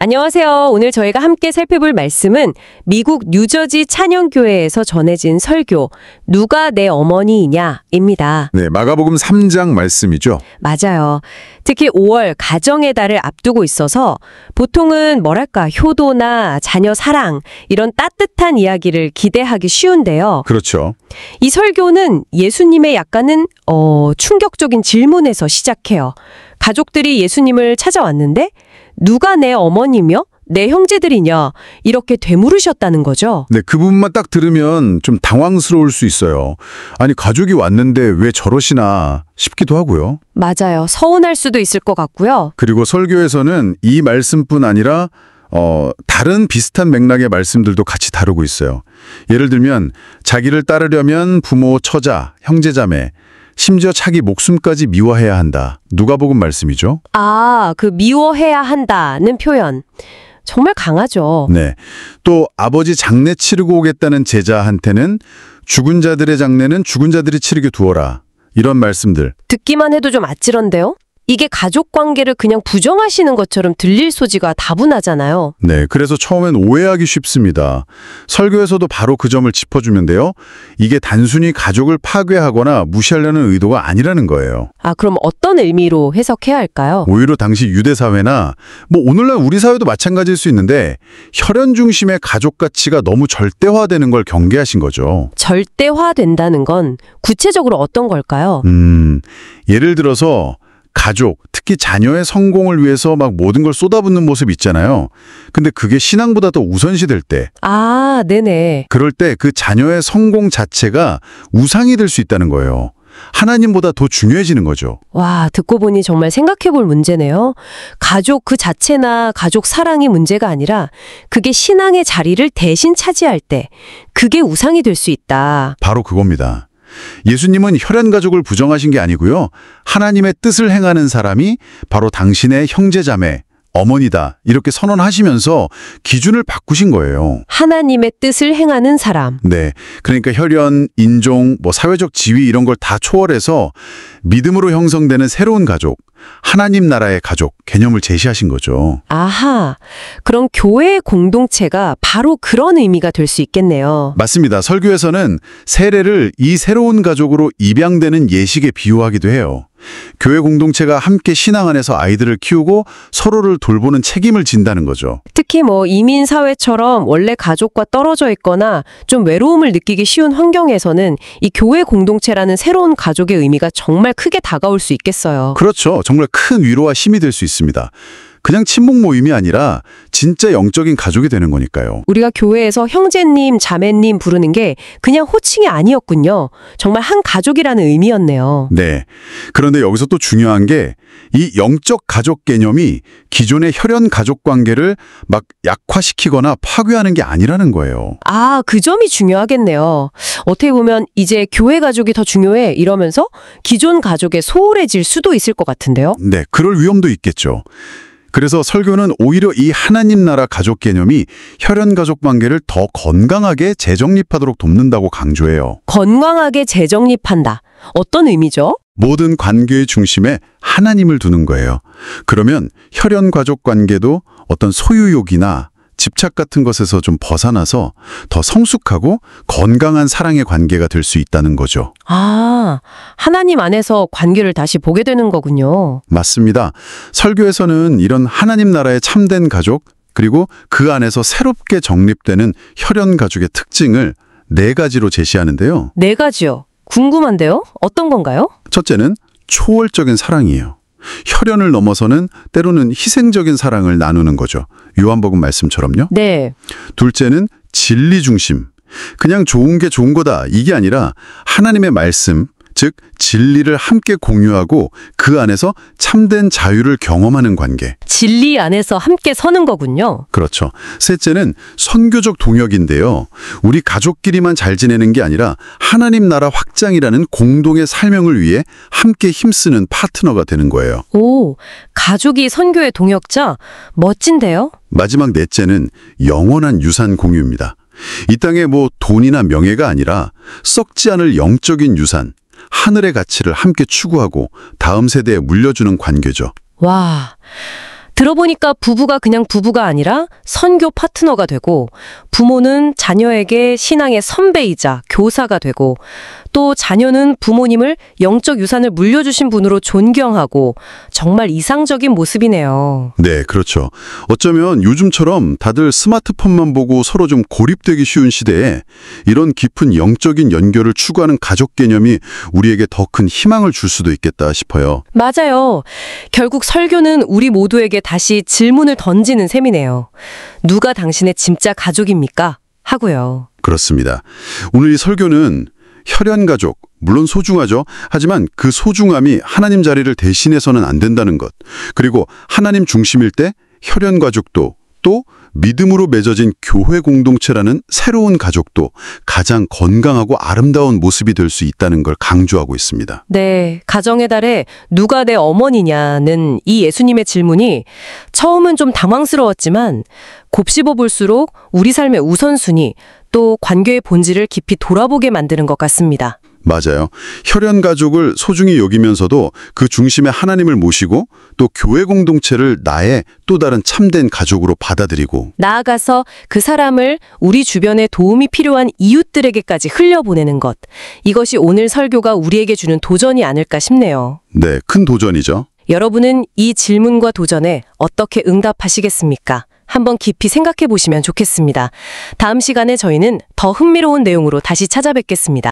안녕하세요. 오늘 저희가 함께 살펴볼 말씀은 미국 뉴저지 찬영교회에서 전해진 설교 누가 내 어머니이냐입니다. 네, 마가복음 3장 말씀이죠. 맞아요. 특히 5월 가정의 달을 앞두고 있어서 보통은 뭐랄까 효도나 자녀 사랑 이런 따뜻한 이야기를 기대하기 쉬운데요. 그렇죠. 이 설교는 예수님의 약간은 충격적인 질문에서 시작해요. 가족들이 예수님을 찾아왔는데 누가 내 어머니며 내 형제들이냐 이렇게 되물으셨다는 거죠. 네, 그 부분만 딱 들으면 좀 당황스러울 수 있어요. 아니, 가족이 왔는데 왜 저러시나 싶기도 하고요. 맞아요. 서운할 수도 있을 것 같고요. 그리고 설교에서는 이 말씀뿐 아니라 다른 비슷한 맥락의 말씀들도 같이 다루고 있어요. 예를 들면 자기를 따르려면 부모, 처자, 형제자매 심지어 자기 목숨까지 미워해야 한다. 누가복음 말씀이죠. 그 미워해야 한다는 표현. 정말 강하죠. 네. 또 아버지 장례 치르고 오겠다는 제자한테는 죽은 자들의 장례는 죽은 자들이 치르게 두어라. 이런 말씀들. 듣기만 해도 좀 아찔한데요? 이게 가족 관계를 그냥 부정하시는 것처럼 들릴 소지가 다분하잖아요. 네, 그래서 처음엔 오해하기 쉽습니다. 설교에서도 바로 그 점을 짚어주는데요. 이게 단순히 가족을 파괴하거나 무시하려는 의도가 아니라는 거예요. 그럼 어떤 의미로 해석해야 할까요? 오히려 당시 유대 사회나 오늘날 우리 사회도 마찬가지일 수 있는데 혈연 중심의 가족 가치가 너무 절대화되는 걸 경계하신 거죠. 절대화된다는 건 구체적으로 어떤 걸까요? 예를 들어서 가족, 특히 자녀의 성공을 위해서 막 모든 걸 쏟아붓는 모습 있잖아요. 근데 그게 신앙보다 더 우선시될 때. 네네. 그럴 때 그 자녀의 성공 자체가 우상이 될 수 있다는 거예요. 하나님보다 더 중요해지는 거죠. 와, 듣고 보니 정말 생각해 볼 문제네요. 가족 그 자체나 가족 사랑이 문제가 아니라 그게 신앙의 자리를 대신 차지할 때 그게 우상이 될 수 있다. 바로 그겁니다. 예수님은 혈연 가족을 부정하신 게 아니고요. 하나님의 뜻을 행하는 사람이 바로 당신의 형제자매, 어머니다 이렇게 선언하시면서 기준을 바꾸신 거예요. 하나님의 뜻을 행하는 사람. 네, 그러니까 혈연, 인종, 사회적 지위 이런 걸 다 초월해서 믿음으로 형성되는 새로운 가족, 하나님 나라의 가족 개념을 제시하신 거죠. 그럼 교회의 공동체가 바로 그런 의미가 될 수 있겠네요. 맞습니다. 설교에서는 세례를 이 새로운 가족으로 입양되는 예식에 비유하기도 해요. 교회 공동체가 함께 신앙 안에서 아이들을 키우고 서로를 돌보는 책임을 진다는 거죠. 특히 이민 사회처럼 원래 가족과 떨어져 있거나 좀 외로움을 느끼기 쉬운 환경에서는 이 교회 공동체라는 새로운 가족의 의미가 정말 크게 다가올 수 있겠어요. 그렇죠. 정말 큰 위로와 힘이 될 수 있습니다. 그냥 친목 모임이 아니라 진짜 영적인 가족이 되는 거니까요. 우리가 교회에서 형제님, 자매님 부르는 게 그냥 호칭이 아니었군요. 정말 한 가족이라는 의미였네요. 네. 그런데 여기서 또 중요한 게 이 영적 가족 개념이 기존의 혈연 가족 관계를 막 약화시키거나 파괴하는 게 아니라는 거예요. 그 점이 중요하겠네요. 어떻게 보면 이제 교회 가족이 더 중요해 이러면서 기존 가족에 소홀해질 수도 있을 것 같은데요. 네. 그럴 위험도 있겠죠. 그래서 설교는 오히려 이 하나님 나라 가족 개념이 혈연 가족 관계를 더 건강하게 재정립하도록 돕는다고 강조해요. 건강하게 재정립한다. 어떤 의미죠? 모든 관계의 중심에 하나님을 두는 거예요. 그러면 혈연 가족 관계도 어떤 소유욕이나 집착 같은 것에서 좀 벗어나서 더 성숙하고 건강한 사랑의 관계가 될 수 있다는 거죠. 하나님 안에서 관계를 다시 보게 되는 거군요. 맞습니다. 설교에서는 이런 하나님 나라의 참된 가족, 그리고 그 안에서 새롭게 정립되는 혈연 가족의 특징을 4가지로 제시하는데요. 4가지요? 궁금한데요? 어떤 건가요? 첫째는 초월적인 사랑이에요. 혈연을 넘어서는 때로는 희생적인 사랑을 나누는 거죠. 요한복음 말씀처럼요. 네. 둘째는 진리 중심. 그냥 좋은 게 좋은 거다 이게 아니라 하나님의 말씀, 즉 진리를 함께 공유하고 그 안에서 참된 자유를 경험하는 관계. 진리 안에서 함께 서는 거군요. 그렇죠. 셋째는 선교적 동역인데요. 우리 가족끼리만 잘 지내는 게 아니라 하나님 나라 확장이라는 공동의 사명을 위해 함께 힘쓰는 파트너가 되는 거예요. 가족이 선교의 동역자? 멋진데요? 마지막 넷째는 영원한 유산 공유입니다. 이 땅에 돈이나 명예가 아니라 썩지 않을 영적인 유산, 하늘의 가치를 함께 추구하고 다음 세대에 물려주는 관계죠. 와, 들어보니까 부부가 그냥 부부가 아니라 선교 파트너가 되고, 부모는 자녀에게 신앙의 선배이자 교사가 되고, 또 자녀는 부모님을 영적 유산을 물려주신 분으로 존경하고, 정말 이상적인 모습이네요. 네, 그렇죠. 어쩌면 요즘처럼 다들 스마트폰만 보고 서로 좀 고립되기 쉬운 시대에 이런 깊은 영적인 연결을 추구하는 가족 개념이 우리에게 더 큰 희망을 줄 수도 있겠다 싶어요. 맞아요. 결국 설교는 우리 모두에게 다시 질문을 던지는 셈이네요. 누가 당신의 진짜 가족입니까? 하고요. 그렇습니다. 오늘 이 설교는 혈연 가족, 물론 소중하죠. 하지만 그 소중함이 하나님 자리를 대신해서는 안 된다는 것. 그리고 하나님 중심일 때 혈연 가족도 또 믿음으로 맺어진 교회 공동체라는 새로운 가족도 가장 건강하고 아름다운 모습이 될 수 있다는 걸 강조하고 있습니다. 네, 가정의 달에 누가 내 어머니냐는 이 예수님의 질문이 처음은 좀 당황스러웠지만 곱씹어 볼수록 우리 삶의 우선순위 또 관계의 본질을 깊이 돌아보게 만드는 것 같습니다. 맞아요. 혈연 가족을 소중히 여기면서도 그 중심에 하나님을 모시고 또 교회 공동체를 나의 또 다른 참된 가족으로 받아들이고 나아가서 그 사람을 우리 주변에 도움이 필요한 이웃들에게까지 흘려보내는 것. 이것이 오늘 설교가 우리에게 주는 도전이 아닐까 싶네요. 네, 큰 도전이죠. 여러분은 이 질문과 도전에 어떻게 응답하시겠습니까? 한번 깊이 생각해 보시면 좋겠습니다. 다음 시간에 저희는 더 흥미로운 내용으로 다시 찾아뵙겠습니다.